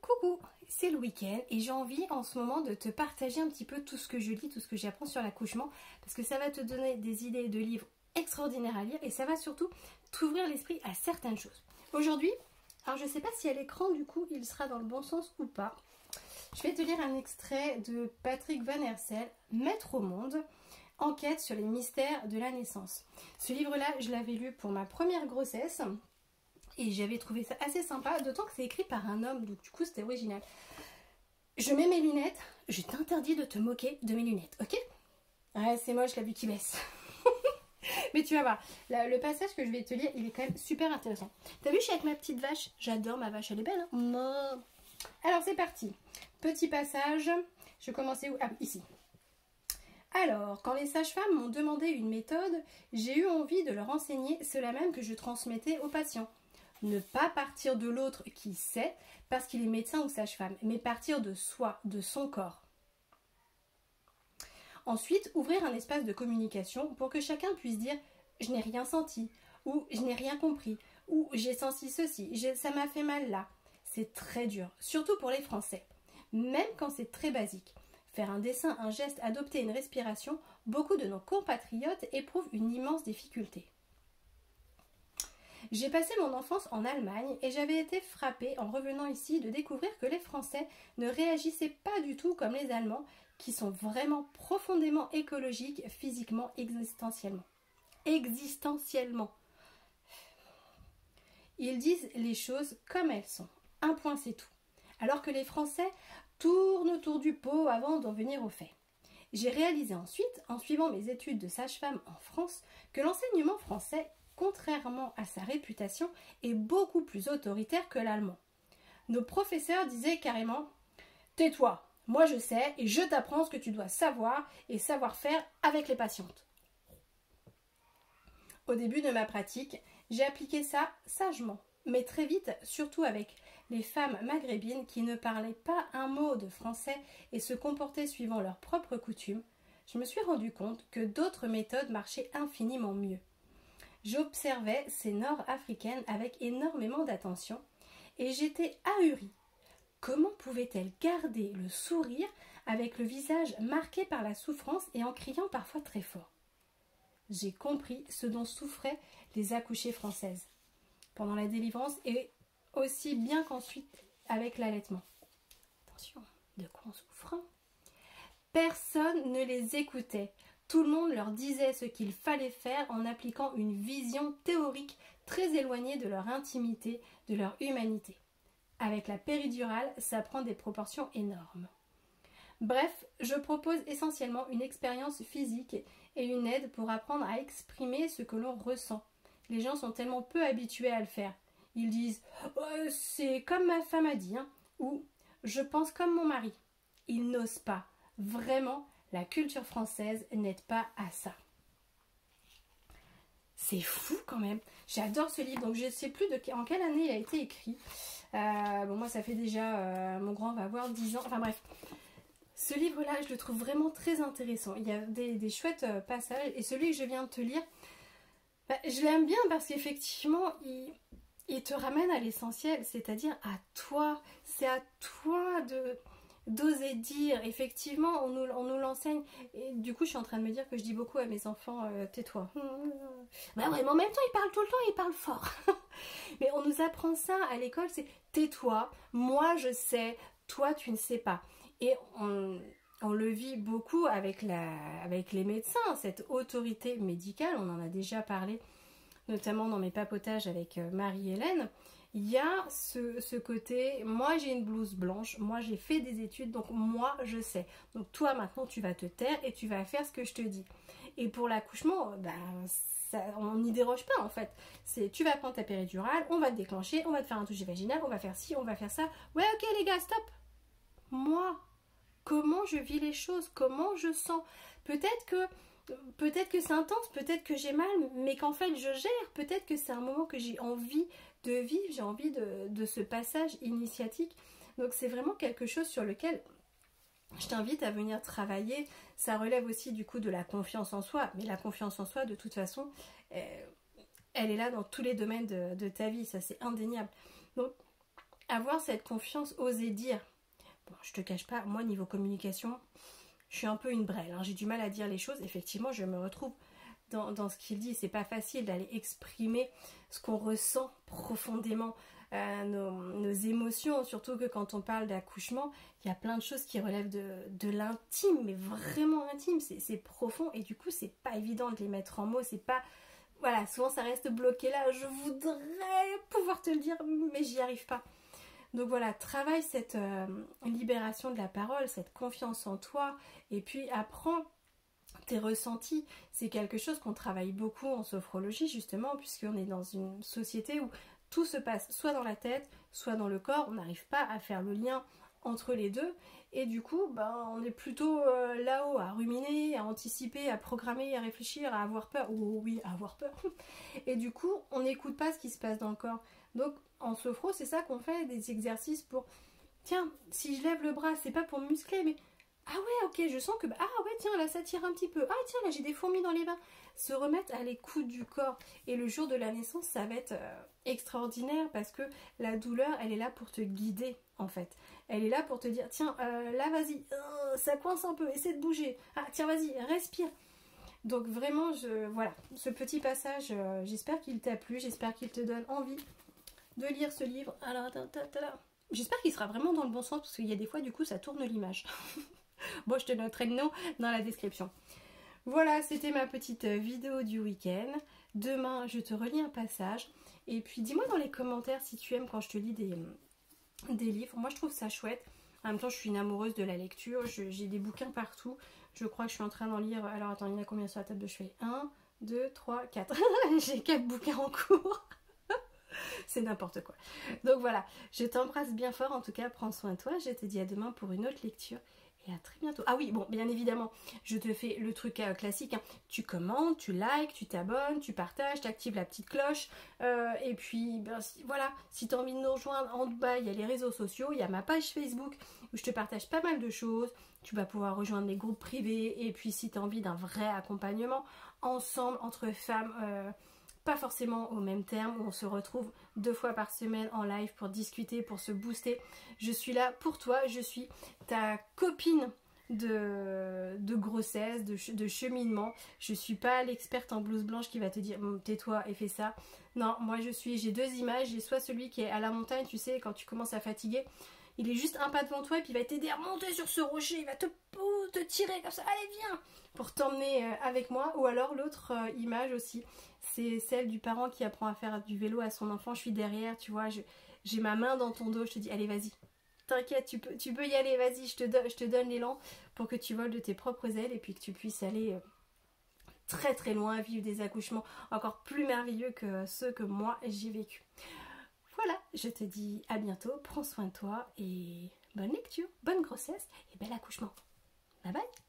Coucou, c'est le week-end et j'ai envie en ce moment de te partager un petit peu tout ce que je lis, tout ce que j'apprends sur l'accouchement parce que ça va te donner des idées de livres extraordinaires à lire et ça va surtout t'ouvrir l'esprit à certaines choses. Aujourd'hui, alors je ne sais pas si à l'écran du coup il sera dans le bon sens ou pas, je vais te lire un extrait de Patrick Van Herzel, Maître au monde, enquête sur les mystères de la naissance. Ce livre-là, je l'avais lu pour ma première grossesse. Et j'avais trouvé ça assez sympa, d'autant que c'est écrit par un homme, donc du coup c'était original. Je mets mes lunettes, je t'interdis de te moquer de mes lunettes, ok? Ouais, c'est moche la vue qui baisse. Mais tu vas voir, le passage que je vais te lire, il est quand même super intéressant. T'as vu, je suis avec ma petite vache, j'adore ma vache, elle est belle, hein? Alors c'est parti, petit passage, je commençais où? Ah, ici. Alors, quand les sages-femmes m'ont demandé une méthode, j'ai eu envie de leur enseigner cela même que je transmettais aux patients. Ne pas partir de l'autre qui sait parce qu'il est médecin ou sage-femme, mais partir de soi, de son corps. Ensuite, ouvrir un espace de communication pour que chacun puisse dire « je n'ai rien senti » ou « je n'ai rien compris » ou « j'ai senti ceci, ça m'a fait mal là ». C'est très dur, surtout pour les Français, même quand c'est très basique. Faire un dessin, un geste, adopter une respiration, beaucoup de nos compatriotes éprouvent une immense difficulté. J'ai passé mon enfance en Allemagne et j'avais été frappée en revenant ici de découvrir que les Français ne réagissaient pas du tout comme les Allemands qui sont vraiment profondément écologiques physiquement, existentiellement. Ils disent les choses comme elles sont. Un point c'est tout. Alors que les Français tournent autour du pot avant d'en venir au fait. J'ai réalisé ensuite, en suivant mes études de sage-femme en France, que l'enseignement français, contrairement à sa réputation, est beaucoup plus autoritaire que l'allemand. Nos professeurs disaient carrément « Tais-toi, moi je sais et je t'apprends ce que tu dois savoir et savoir faire avec les patientes. » Au début de ma pratique, j'ai appliqué ça sagement, mais très vite, surtout avec les femmes maghrébines qui ne parlaient pas un mot de français et se comportaient suivant leurs propres coutumes, je me suis rendu compte que d'autres méthodes marchaient infiniment mieux. J'observais ces Nord-Africaines avec énormément d'attention et j'étais ahurie. Comment pouvaient-elles garder le sourire avec le visage marqué par la souffrance et en criant parfois très fort? J'ai compris ce dont souffraient les accouchées françaises pendant la délivrance et aussi bien qu'ensuite avec l'allaitement. Attention, de quoi on souffre? Personne ne les écoutait. Tout le monde leur disait ce qu'il fallait faire en appliquant une vision théorique très éloignée de leur intimité, de leur humanité. Avec la péridurale, ça prend des proportions énormes. Bref, je propose essentiellement une expérience physique et une aide pour apprendre à exprimer ce que l'on ressent. Les gens sont tellement peu habitués à le faire. Ils disent « c'est comme ma femme a dit hein, » ou « je pense comme mon mari ». Ils n'osent pas. Vraiment, la culture française n'aide pas à ça. C'est fou quand même. J'adore ce livre. Donc je ne sais plus en quelle année il a été écrit. Bon, moi ça fait déjà, mon grand va avoir 10 ans. Enfin bref. Ce livre-là, je le trouve vraiment très intéressant. Il y a des chouettes passages. Et celui que je viens de te lire, je l'aime bien parce qu'effectivement, il te ramène à l'essentiel. C'est-à-dire à toi. C'est à toi d'oser dire. Effectivement, on nous l'enseigne. Et du coup, je suis en train de me dire que je dis beaucoup à mes enfants, tais-toi. Bah ouais, mais en même temps, ils parlent tout le temps, ils parlent fort. Mais on nous apprend ça à l'école, c'est tais-toi, moi je sais, toi tu ne sais pas. Et on le vit beaucoup avec les médecins, cette autorité médicale, on en a déjà parlé, notamment dans mes papotages avec Marie-Hélène. Il y a ce côté, moi j'ai une blouse blanche, moi j'ai fait des études, donc moi je sais. Donc toi maintenant tu vas te taire et tu vas faire ce que je te dis. Et pour l'accouchement, on n'y déroge pas en fait. Tu vas prendre ta péridurale, on va te déclencher, on va te faire un toucher vaginal, on va faire ci, on va faire ça. Ouais ok les gars, stop. Moi, comment je vis les choses, comment je sens. Peut-être que c'est intense, peut-être que j'ai mal, mais qu'en fait je gère. Peut-être que c'est un moment que j'ai envie de vivre, j'ai envie de ce passage initiatique. Donc c'est vraiment quelque chose sur lequel je t'invite à venir travailler. Ça relève aussi du coup de la confiance en soi. Mais la confiance en soi, de toute façon, elle est là dans tous les domaines de ta vie. Ça, c'est indéniable. Donc, avoir cette confiance, oser dire. Bon, je te cache pas, moi niveau communication, je suis un peu une brêle, hein. J'ai du mal à dire les choses. Effectivement, je me retrouve dans ce qu'il dit. C'est pas facile d'aller exprimer ce qu'on ressent profondément, nos émotions, surtout que quand on parle d'accouchement, il y a plein de choses qui relèvent de l'intime, mais vraiment intime, c'est profond, et du coup c'est pas évident de les mettre en mots, c'est pas, voilà, souvent ça reste bloqué là. Je voudrais pouvoir te le dire, mais j'y arrive pas. Donc voilà, travaille cette libération de la parole, cette confiance en toi, et puis apprends tes ressentis. C'est quelque chose qu'on travaille beaucoup en sophrologie, justement, puisqu'on est dans une société où tout se passe soit dans la tête, soit dans le corps. On n'arrive pas à faire le lien entre les deux, et du coup on est plutôt là-haut à ruminer, à anticiper, à programmer, à réfléchir, à avoir peur, ou oui, à avoir peur, et du coup on n'écoute pas ce qui se passe dans le corps. Donc en sophro, c'est ça qu'on fait, des exercices pour, tiens, si je lève le bras, c'est pas pour me muscler, mais ah ouais, ok, je sens que, ah ouais, tiens, là ça tire un petit peu, ah tiens, là j'ai des fourmis dans les mains. Se remettre à l'écoute du corps. Et le jour de la naissance, ça va être extraordinaire, parce que la douleur, elle est là pour te guider, en fait. Elle est là pour te dire, tiens, là vas-y, ça coince un peu, essaie de bouger. Ah tiens, vas-y, respire. Donc vraiment, voilà, ce petit passage, j'espère qu'il t'a plu, j'espère qu'il te donne envie de lire ce livre. Alors, attends, j'espère qu'il sera vraiment dans le bon sens, parce qu'il y a des fois, du coup, ça tourne l'image. Bon, je te noterai le nom dans la description. Voilà, c'était ma petite vidéo du week-end. Demain, je te relis un passage. Et puis, dis-moi dans les commentaires si tu aimes quand je te lis des livres. Moi, je trouve ça chouette. En même temps, je suis une amoureuse de la lecture. J'ai des bouquins partout. Je crois que je suis en train d'en lire. Alors, attends, il y en a combien sur la table de chevet? 1, 2, 3, 4. J'ai 4 bouquins en cours. C'est n'importe quoi. Donc voilà, je t'embrasse bien fort. En tout cas, prends soin de toi. Je te dis à demain pour une autre lecture. Et à très bientôt. Ah oui, bon, bien évidemment, je te fais le truc classique, hein. Tu commentes, tu likes, tu t'abonnes, tu partages, tu actives la petite cloche. Et puis, ben, voilà, si tu as envie de nous rejoindre, en bas, il y a les réseaux sociaux, il y a ma page Facebook où je te partage pas mal de choses. Tu vas pouvoir rejoindre les groupes privés. Et puis, si tu as envie d'un vrai accompagnement ensemble, entre femmes, pas forcément au même terme, où on se retrouve 2 fois par semaine en live pour discuter, pour se booster. Je suis là pour toi, je suis ta copine de grossesse, de cheminement. Je suis pas l'experte en blouse blanche qui va te dire tais-toi et fais ça. Non, moi j'ai 2 images. J'ai soit celui qui est à la montagne, tu sais, quand tu commences à fatiguer, il est juste un pas devant toi et puis il va t'aider à monter sur ce rocher, il va te tirer comme ça, allez viens, pour t'emmener avec moi. Ou alors l'autre image aussi, c'est celle du parent qui apprend à faire du vélo à son enfant. Je suis derrière, tu vois, j'ai ma main dans ton dos, je te dis allez vas-y, t'inquiète, tu peux y aller, vas-y, je te donne l'élan pour que tu voles de tes propres ailes et puis que tu puisses aller très très loin, vivre des accouchements encore plus merveilleux que ceux que moi j'ai vécu. Voilà, je te dis à bientôt, prends soin de toi et bonne lecture, bonne grossesse et bel accouchement. Bye bye.